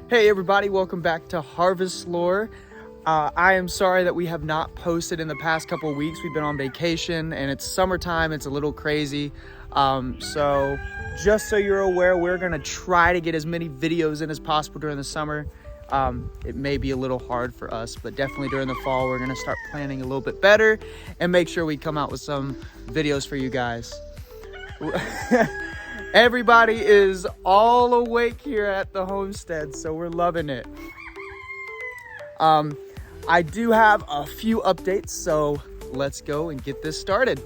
Hey everybody, welcome back to Harvest Lore. I am sorry that we have not posted in the past couple of weeks. We've been on vacation and it's summertime, it's a little crazy. So just so you're aware, we're gonna try to get as many videos in as possible during the summer. It may be a little hard for us, but definitely during the fall, we're gonna start planning a little bit better and make sure we come out with some videos for you guys. Everybody is all awake here at the homestead, so we're loving it. I do have a few updates, so let's go and get this started.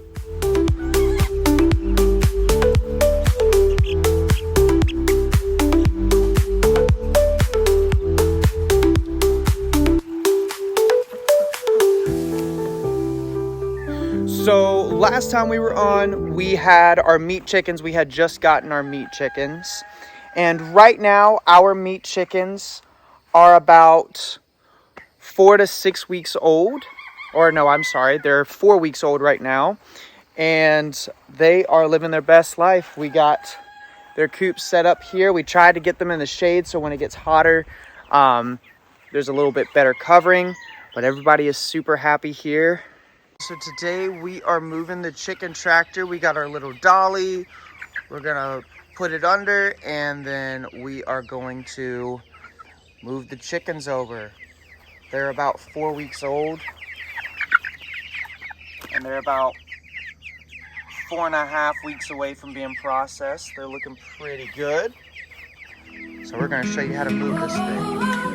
So last time we were on, we had our meat chickens. We had just gotten our meat chickens. And right now, our meat chickens are about 4 to 6 weeks old. Or no, I'm sorry, they're 4 weeks old right now. And they are living their best life. We got their coops set up here. We tried to get them in the shade so when it gets hotter, there's a little bit better covering. But everybody is super happy here. So today we are moving the chicken tractor. We got our little dolly. We're gonna put it under and then we are going to move the chickens over. They're about 4 weeks old and they're about 4.5 weeks away from being processed. They're looking pretty good. So we're gonna show you how to move this thing.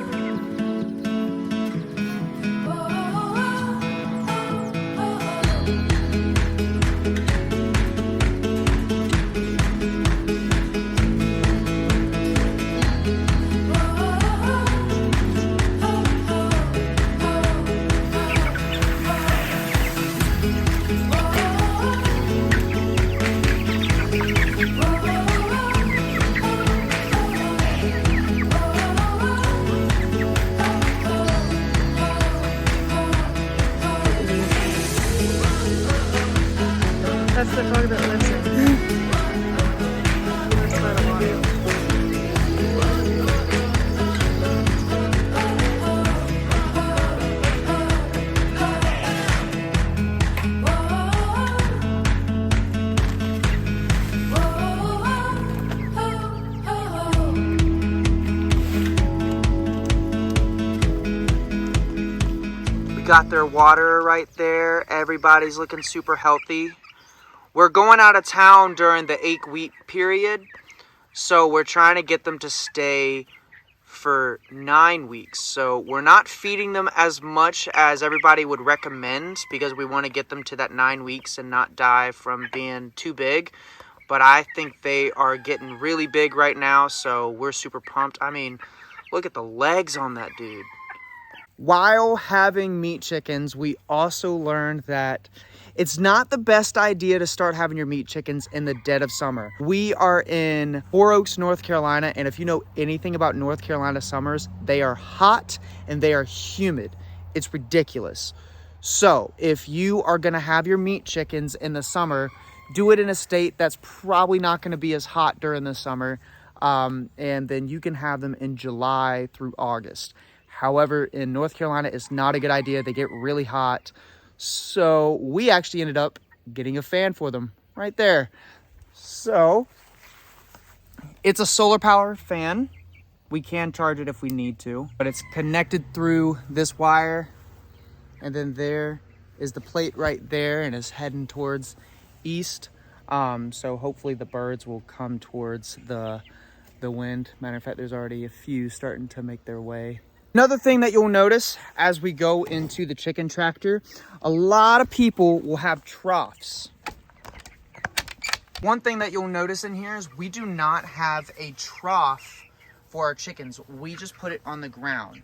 That's the dog that lives in this little water. We got their water right there. Everybody's looking super healthy. We're going out of town during the 8-week period, so we're trying to get them to stay for 9 weeks. So we're not feeding them as much as everybody would recommend because we want to get them to that 9 weeks and not die from being too big. But I think they are getting really big right now, so we're super pumped. I mean, look at the legs on that dude. While having meat chickens, we also learned that it's not the best idea to start having your meat chickens in the dead of summer. We are in Four Oaks, North Carolina, and if you know anything about North Carolina summers, they are hot and they are humid. It's ridiculous. So if you are gonna have your meat chickens in the summer, do it in a state that's probably not gonna be as hot during the summer, and then you can have them in July through August. However, in North Carolina, it's not a good idea. They get really hot. So we actually ended up getting a fan for them right there. So it's a solar power fan. We can charge it if we need to, but it's connected through this wire. And then there is the plate right there and is heading towards east. So hopefully the birds will come towards the wind. Matter of fact, there's already a few starting to make their way. Another thing that you'll notice as we go into the chicken tractor, a lot of people will have troughs. One thing that you'll notice in here is we do not have a trough for our chickens. We just put it on the ground.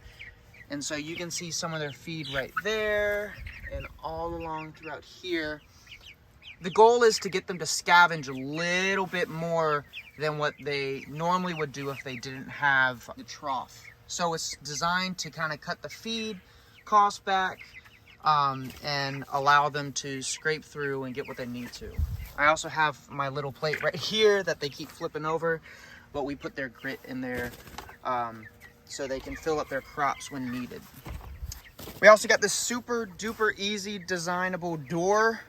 And so you can see some of their feed right there and all along throughout here. The goal is to get them to scavenge a little bit more than what they normally would do if they didn't have the trough. So it's designed to kind of cut the feed cost back and allow them to scrape through and get what they need to. I also have my little plate right here that they keep flipping over, but we put their grit in there so they can fill up their crops when needed. We also got this super duper easy designable door.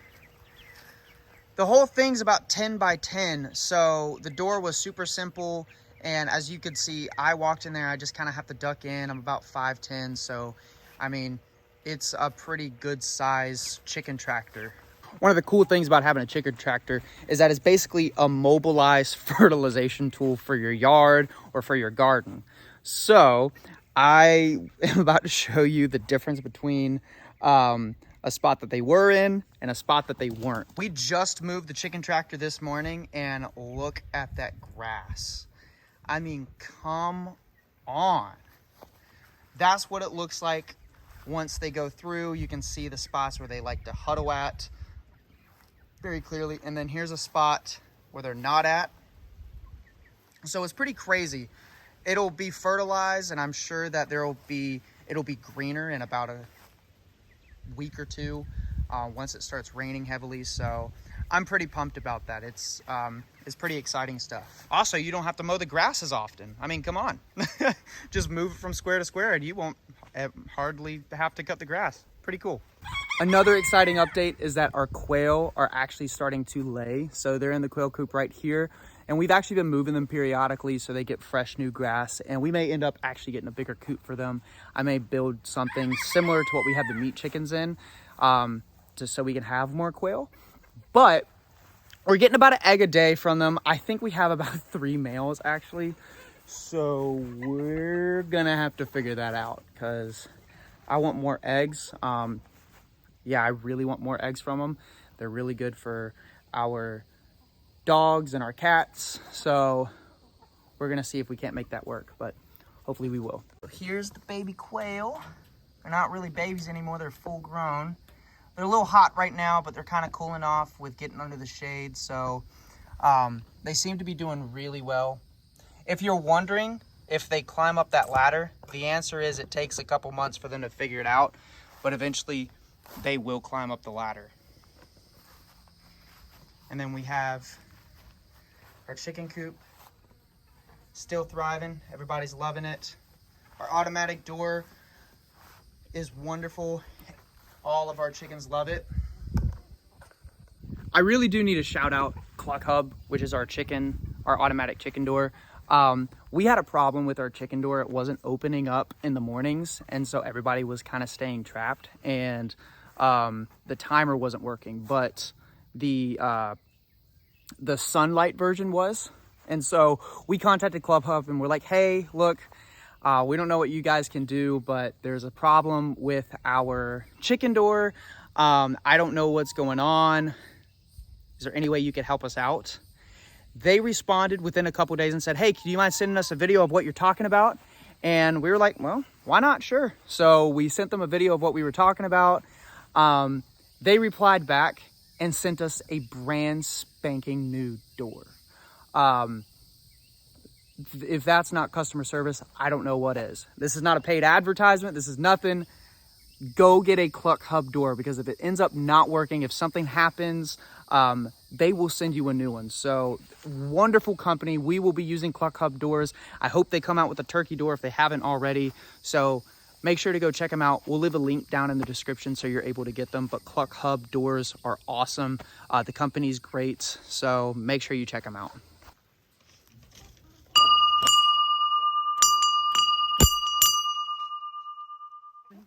The whole thing's about 10 by 10, so the door was super simple. And as you could see, I walked in there, I just kind of have to duck in. I'm about 5'10", so I mean, it's a pretty good size chicken tractor. One of the cool things about having a chicken tractor is that it's basically a mobilized fertilization tool for your yard or for your garden. So I am about to show you the difference between a spot that they were in and a spot that they weren't. We just moved the chicken tractor this morning, and look at that grass. I mean, come on. That's what it looks like once they go through. You can see the spots where they like to huddle at very clearly. And then here's a spot where they're not at. So it's pretty crazy. It'll be fertilized, and I'm sure that it'll be greener in about a week or two once it starts raining heavily. So I'm pretty pumped about that. It's pretty exciting stuff. Also, you don't have to mow the grass as often. I mean, come on. Just move it from square to square and you won't hardly have to cut the grass. Pretty cool. Another exciting update is that our quail are actually starting to lay. So they're in the quail coop right here. And we've actually been moving them periodically so they get fresh new grass. And we may end up actually getting a bigger coop for them. I may build something similar to what we have the meat chickens in, just so we can have more quail. But we're getting about an egg a day from them. I think we have about 3 males actually. So we're gonna have to figure that out because I want more eggs. Yeah, I really want more eggs from them. They're really good for our dogs and our cats. So we're gonna see if we can't make that work, but hopefully we will. Here's the baby quail. They're not really babies anymore, they're full grown. They're a little hot right now, but they're kind of cooling off with getting under the shade. So they seem to be doing really well. If you're wondering if they climb up that ladder, the answer is it takes a couple months for them to figure it out, but eventually they will climb up the ladder. And then we have our chicken coop, still thriving. Everybody's loving it. Our automatic door is wonderful. All of our chickens love it. I really do need to shout out Cluck Hub, which is our automatic chicken door. We had a problem with our chicken door. It wasn't opening up in the mornings, and so everybody was kind of staying trapped, and the timer wasn't working, but the sunlight version was. And so we contacted Club Hub and we're like, hey, look, we don't know what you guys can do, but there's a problem with our chicken door. I don't know what's going on. Is there any way you could help us out? They responded within a couple days and said, hey, can you mind sending us a video of what you're talking about? And we were like, well, why not? Sure. So we sent them a video of what we were talking about. They replied back and sent us a brand spanking new door. If that's not customer service, I don't know what is. This is not a paid advertisement. This is nothing. Go get a Cluck Hub door, because if it ends up not working, if something happens, they will send you a new one. So wonderful company. We will be using Cluck Hub doors. I hope they come out with a turkey door if they haven't already. So make sure to go check them out. We'll leave a link down in the description so you're able to get them. But Cluck Hub doors are awesome. The company's great. So make sure you check them out.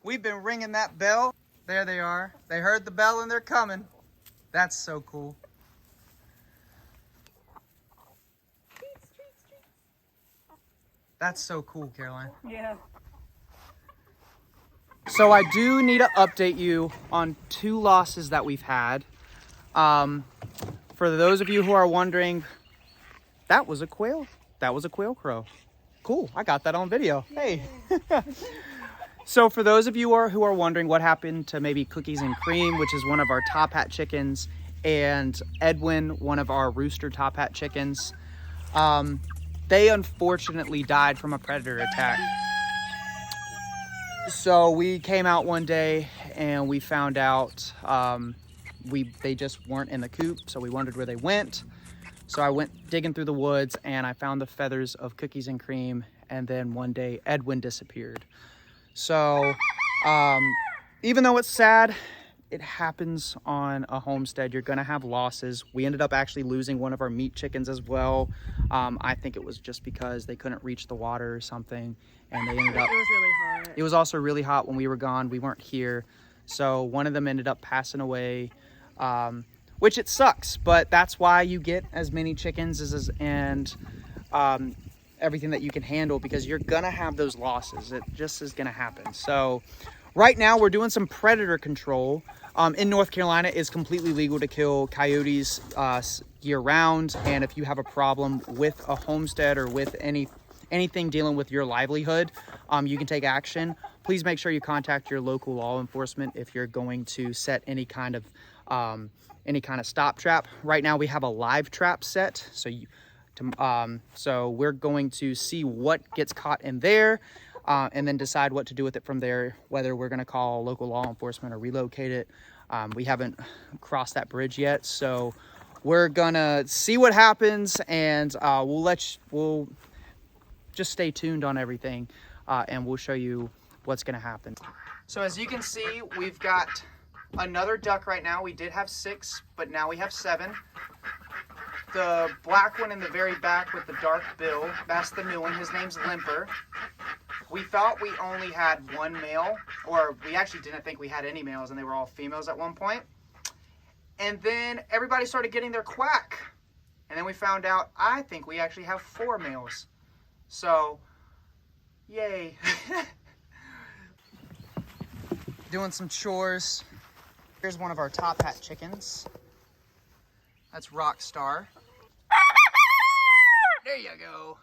We've been ringing that bell. There they are. They heard the bell and they're coming. That's so cool. That's so cool, Caroline. Yeah. So I do need to update you on 2 losses that we've had. For those of you who are wondering, that was a quail. That was a quail crow. Cool, I got that on video. Hey. So for those of you who are wondering what happened to maybe Cookies and Cream, which is one of our top hat chickens, and Edwin, one of our rooster top hat chickens, they unfortunately died from a predator attack. So we came out one day and we found out they just weren't in the coop, so we wondered where they went. So I went digging through the woods and I found the feathers of Cookies and Cream and then one day Edwin disappeared. So even though it's sad, it happens on a homestead. You're gonna have losses. We ended up actually losing one of our meat chickens as well. I think it was just because they couldn't reach the water or something, and they ended up. It was really hot. It was also really hot when we were gone. We weren't here, so one of them ended up passing away, which it sucks. But that's why you get as many chickens and everything that you can handle, because you're gonna have those losses. It just is gonna happen. So right now we're doing some predator control. In North Carolina, it's completely legal to kill coyotes year round. And if you have a problem with a homestead or with anything dealing with your livelihood, you can take action. Please make sure you contact your local law enforcement if you're going to set any kind of stop trap. Right now we have a live trap set. So we're going to see what gets caught in there, and then decide what to do with it from there, whether we're going to call local law enforcement or relocate it. We haven't crossed that bridge yet, so we're gonna see what happens, and we'll just stay tuned on everything, and we'll show you what's gonna happen. So as you can see, we've got another duck right now. We did have 6, but now we have 7. The black one in the very back with the dark bill, that's the new one. His name's Limper. We thought we only had 1 male, or we actually didn't think we had any males, and they were all females at one point. And then everybody started getting their quack. And then we found out, I think we actually have 4 males. So, yay. Doing some chores. Here's one of our top hat chickens. That's Rockstar. There you go.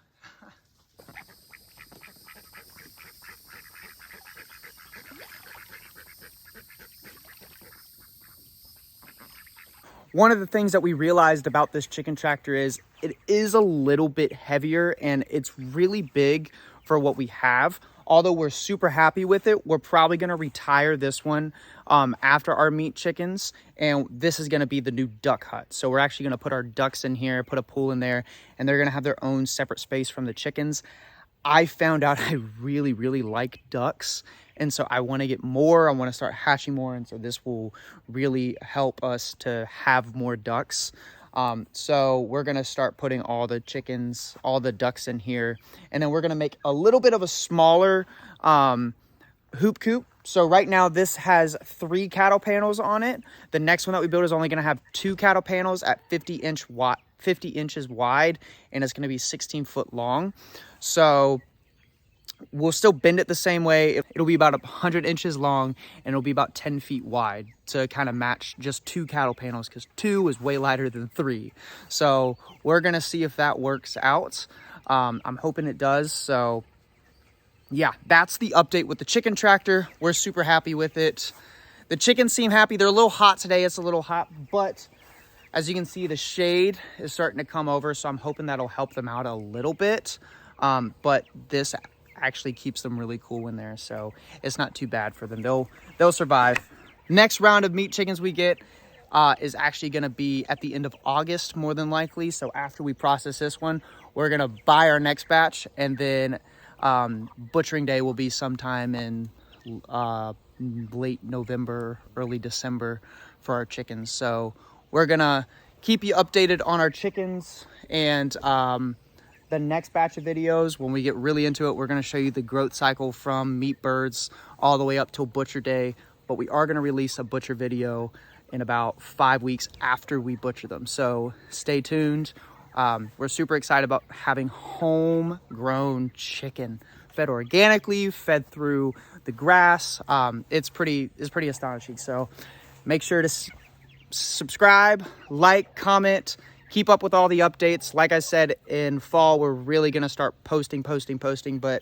One of the things that we realized about this chicken tractor is it is a little bit heavier, and it's really big for what we have. Although we're super happy with it, we're probably going to retire this one after our meat chickens, and this is going to be the new duck hut. So we're actually going to put our ducks in here, put a pool in there, and they're going to have their own separate space from the chickens. I found out I really, really like ducks, and so I want to get more. I want to start hatching more, and so this will really help us to have more ducks. So we're going to start putting all the chickens, all the ducks in here, and then we're going to make a little bit of a smaller hoop coop. So right now this has 3 cattle panels on it. The next one that we build is only going to have 2 cattle panels at 50 inches wide, and it's going to be 16 foot long. So we'll still bend it the same way. It'll be about 100 inches long, and it'll be about 10 feet wide to kind of match just 2 cattle panels, because 2 is way lighter than 3. So we're going to see if that works out. I'm hoping it does. So yeah, that's the update with the chicken tractor. We're super happy with it. The chickens seem happy. They're a little hot today. It's a little hot, but as you can see, the shade is starting to come over, so I'm hoping that'll help them out a little bit. But this actually keeps them really cool in there, so it's not too bad for them. They'll survive. Next round of meat chickens we get is actually going to be at the end of August, more than likely. So after we process this one, we're going to buy our next batch, and then butchering day will be sometime in late November, early December for our chickens. So we're going to keep you updated on our chickens, and the next batch of videos, when we get really into it, we're going to show you the growth cycle from meat birds all the way up till butcher day. But we are going to release a butcher video in about 5 weeks after we butcher them. So stay tuned. We're super excited about having homegrown chicken, fed organically, fed through the grass. It's pretty astonishing. So make sure to subscribe, like, comment, keep up with all the updates. Like I said, in fall, we're really going to start posting, but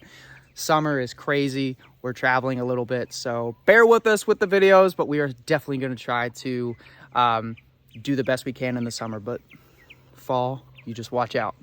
summer is crazy. We're traveling a little bit, so bear with us with the videos, but we are definitely going to try to do the best we can in the summer. But fall, you just watch out.